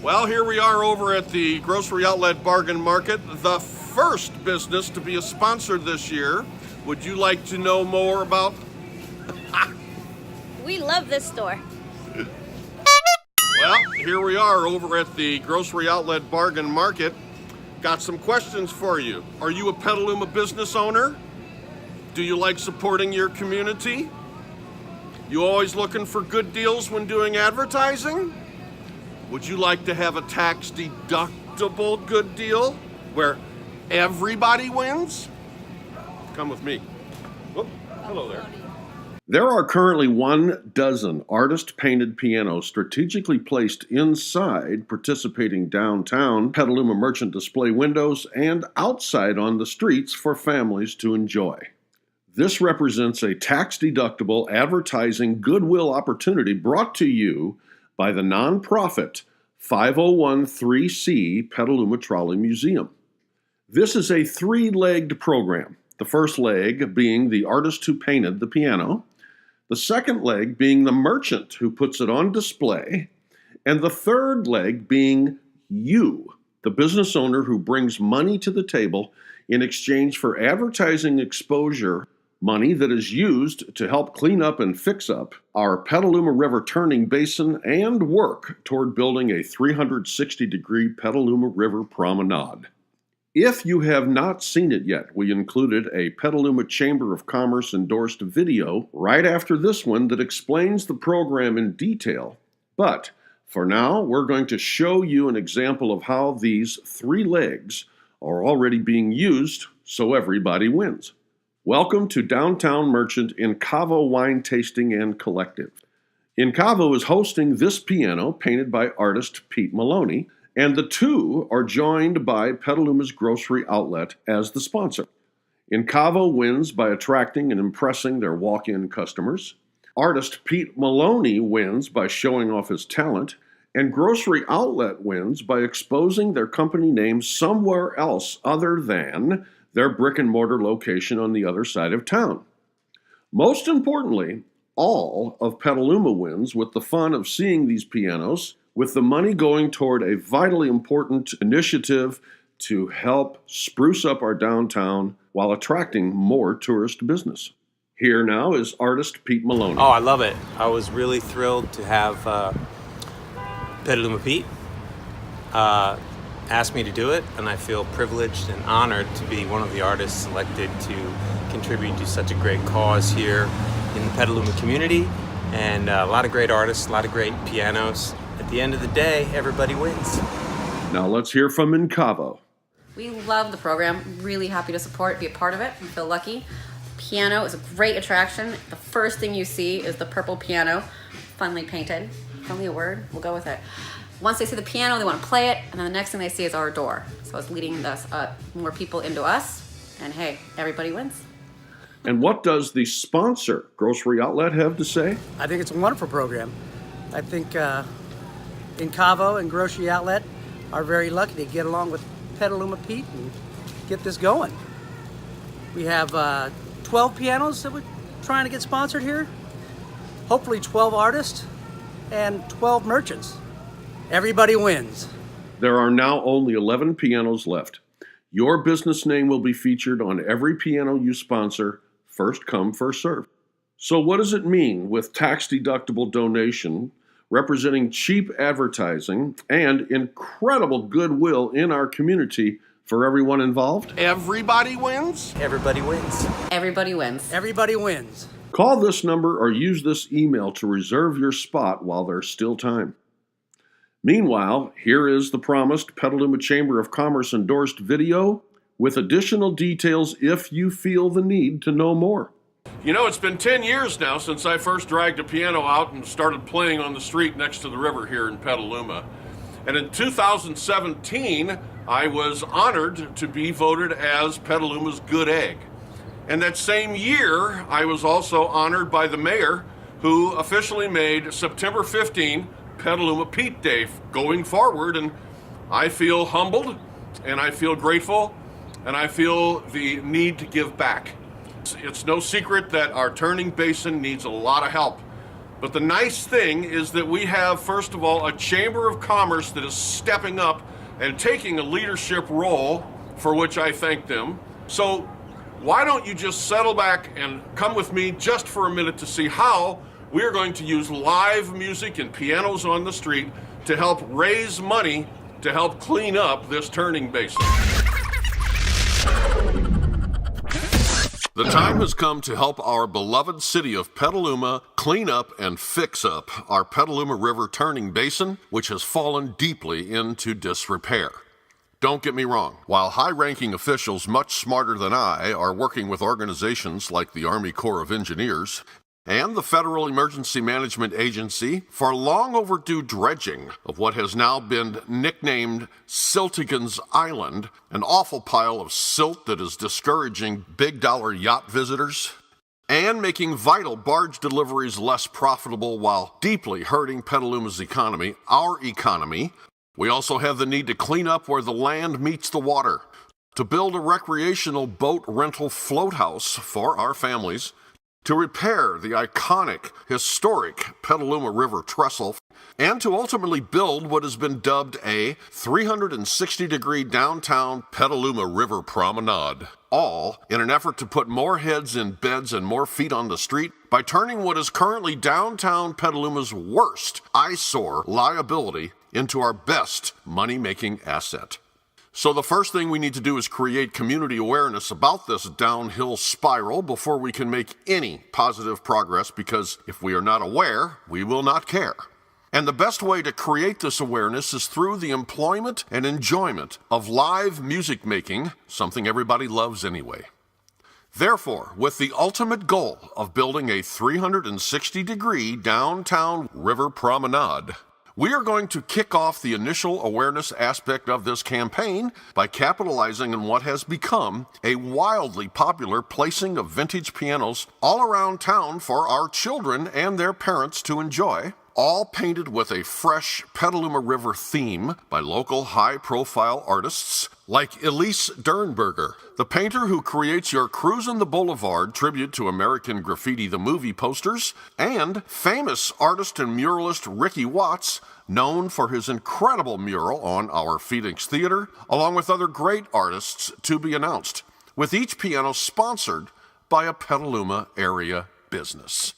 Well, here we are over at the Grocery Outlet Bargain Market, the first business to be a sponsor this year. Would you like to know more about? We love this store. Well, here we are over at the Grocery Outlet Bargain Market. Got some questions for you. Are you a Petaluma business owner? Do you like supporting your community? You always looking for good deals when doing advertising? Would you like to have a tax-deductible good deal where everybody wins? Come with me. Whoop, hello there. There are currently 12 artist-painted pianos strategically placed inside participating downtown Petaluma merchant display windows and outside on the streets for families to enjoy. This represents a tax-deductible advertising goodwill opportunity brought to you by the nonprofit 5013C Petaluma Trolley Museum. This is a three-legged program, the first leg being the artist who painted the piano, the second leg being the merchant who puts it on display, and the third leg being you, the business owner who brings money to the table in exchange for advertising exposure, money that is used to help clean up and fix up our Petaluma River turning basin and work toward building a 360-degree Petaluma River promenade. If you have not seen it yet, we included a Petaluma Chamber of Commerce endorsed video right after this one that explains the program in detail. But for now, we're going to show you an example of how these three legs are already being used so everybody wins. Welcome to Downtown Merchant Incavo Wine Tasting and Collective. Incavo is hosting this piano painted by artist Pete Maloney, and the two are joined by Petaluma's Grocery Outlet as the sponsor. Incavo wins by attracting and impressing their walk-in customers. Artist Pete Maloney wins by showing off his talent, and Grocery Outlet wins by exposing their company name somewhere else other than their brick-and-mortar location on the other side of town. Most importantly, all of Petaluma wins with the fun of seeing these pianos, with the money going toward a vitally important initiative to help spruce up our downtown while attracting more tourist business. Here now is artist Pete Maloney. Oh, I love it. I was really thrilled to have Petaluma Pete asked me to do it, and I feel privileged and honored to be one of the artists selected to contribute to such a great cause here in the Petaluma community. And a lot of great artists, a lot of great pianos. At the end of the day, everybody wins. Now let's hear from Incavo. We love the program, really happy to support, be a part of it. We feel lucky. Piano is a great attraction. The first thing you see is the purple piano, funnily painted. Funnily a word, we'll go with it. Once they see the piano, they want to play it, and then the next thing they see is our door. So it's leading us more people into us, and hey, everybody wins. And what does the sponsor, Grocery Outlet, have to say? I think it's a wonderful program. I think Incavo and Grocery Outlet are very lucky to get along with Petaluma Pete and get this going. We have 12 pianos that we're trying to get sponsored here. Hopefully 12 artists and 12 merchants. Everybody wins. There are now only 11 pianos left. Your business name will be featured on every piano you sponsor, first come, first serve. So what does it mean with tax-deductible donation, representing cheap advertising, and incredible goodwill in our community for everyone involved? Everybody wins? Everybody wins. Everybody wins. Everybody wins. Call this number or use this email to reserve your spot while there's still time. Meanwhile, here is the promised Petaluma Chamber of Commerce endorsed video with additional details if you feel the need to know more. You know, it's been 10 years now since I first dragged a piano out and started playing on the street next to the river here in Petaluma. And in 2017, I was honored to be voted as Petaluma's Good Egg. And that same year, I was also honored by the mayor, who officially made September 15 Petaluma Pete Day going forward. And I feel humbled, and I feel grateful, and I feel the need to give back. It's no secret that our turning basin needs a lot of help, But the nice thing is that we have, first of all, a Chamber of Commerce that is stepping up and taking a leadership role, for which I thank them. So why don't you just settle back and come with me just for a minute to see how we are going to use live music and pianos on the street to help raise money to help clean up this turning basin. The time has come to help our beloved city of Petaluma clean up and fix up our Petaluma River turning basin, which has fallen deeply into disrepair. Don't get me wrong, while high-ranking officials much smarter than I are working with organizations like the Army Corps of Engineers and the Federal Emergency Management Agency for long overdue dredging of what has now been nicknamed Siltigan's Island, an awful pile of silt that is discouraging big-dollar yacht visitors, and making vital barge deliveries less profitable while deeply hurting Petaluma's economy, our economy. We also have the need to clean up where the land meets the water, to build a recreational boat rental float house for our families, to repair the iconic, historic Petaluma River trestle, and to ultimately build what has been dubbed a 360-degree downtown Petaluma River promenade, all in an effort to put more heads in beds and more feet on the street by turning what is currently downtown Petaluma's worst eyesore liability into our best money-making asset. So the first thing we need to do is create community awareness about this downhill spiral before we can make any positive progress, because if we are not aware, we will not care. And the best way to create this awareness is through the employment and enjoyment of live music making, something everybody loves anyway. Therefore, with the ultimate goal of building a 360-degree downtown river promenade, we are going to kick off the initial awareness aspect of this campaign by capitalizing on what has become a wildly popular placing of vintage pianos all around town for our children and their parents to enjoy, all painted with a fresh Petaluma River theme by local high-profile artists like Elise Dernberger, the painter who creates your Cruisin' the Boulevard tribute to American Graffiti the movie posters, and famous artist and muralist Ricky Watts, known for his incredible mural on our Phoenix Theater, along with other great artists to be announced, with each piano sponsored by a Petaluma area business.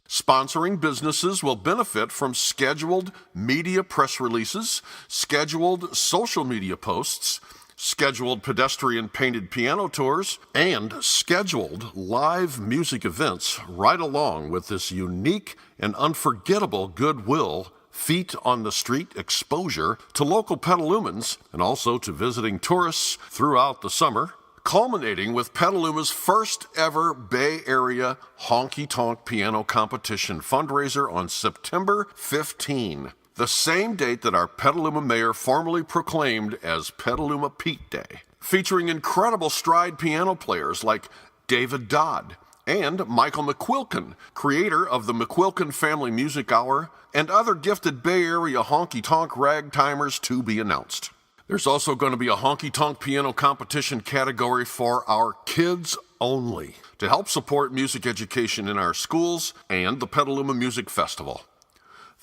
Sponsoring businesses will benefit from scheduled media press releases, scheduled social media posts, scheduled pedestrian painted piano tours, and scheduled live music events right along with this unique and unforgettable goodwill, feet on the street exposure to local Petalumans and also to visiting tourists throughout the summer, culminating with Petaluma's first ever Bay Area Honky Tonk Piano Competition fundraiser on September 15, the same date that our Petaluma mayor formally proclaimed as Petaluma Pete Day, featuring incredible stride piano players like David Dodd and Michael McQuilkin, creator of the McQuilkin Family Music Hour, and other gifted Bay Area honky tonk ragtimers to be announced. There's also going to be a honky-tonk piano competition category for our kids only to help support music education in our schools and the Petaluma Music Festival.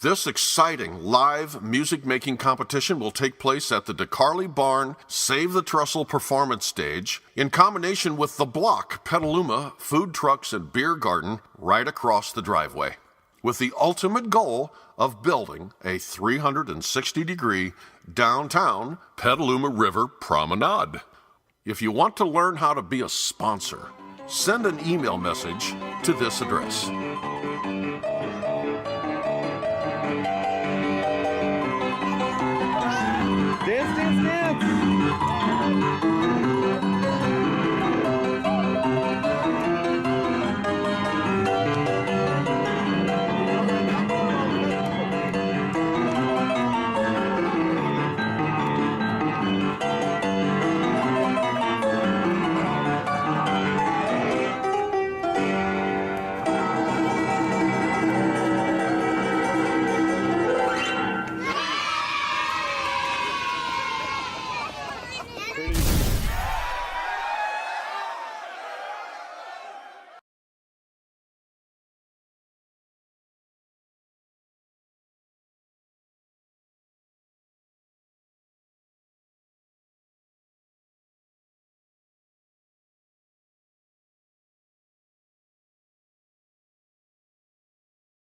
This exciting live music-making competition will take place at the DeCarly Barn Save the Trestle performance stage in combination with The Block Petaluma Food Trucks and Beer Garden right across the driveway, with the ultimate goal of building a 360-degree downtown Petaluma River promenade. If you want to learn how to be a sponsor, send an email message to this address. Dance, dance, dance!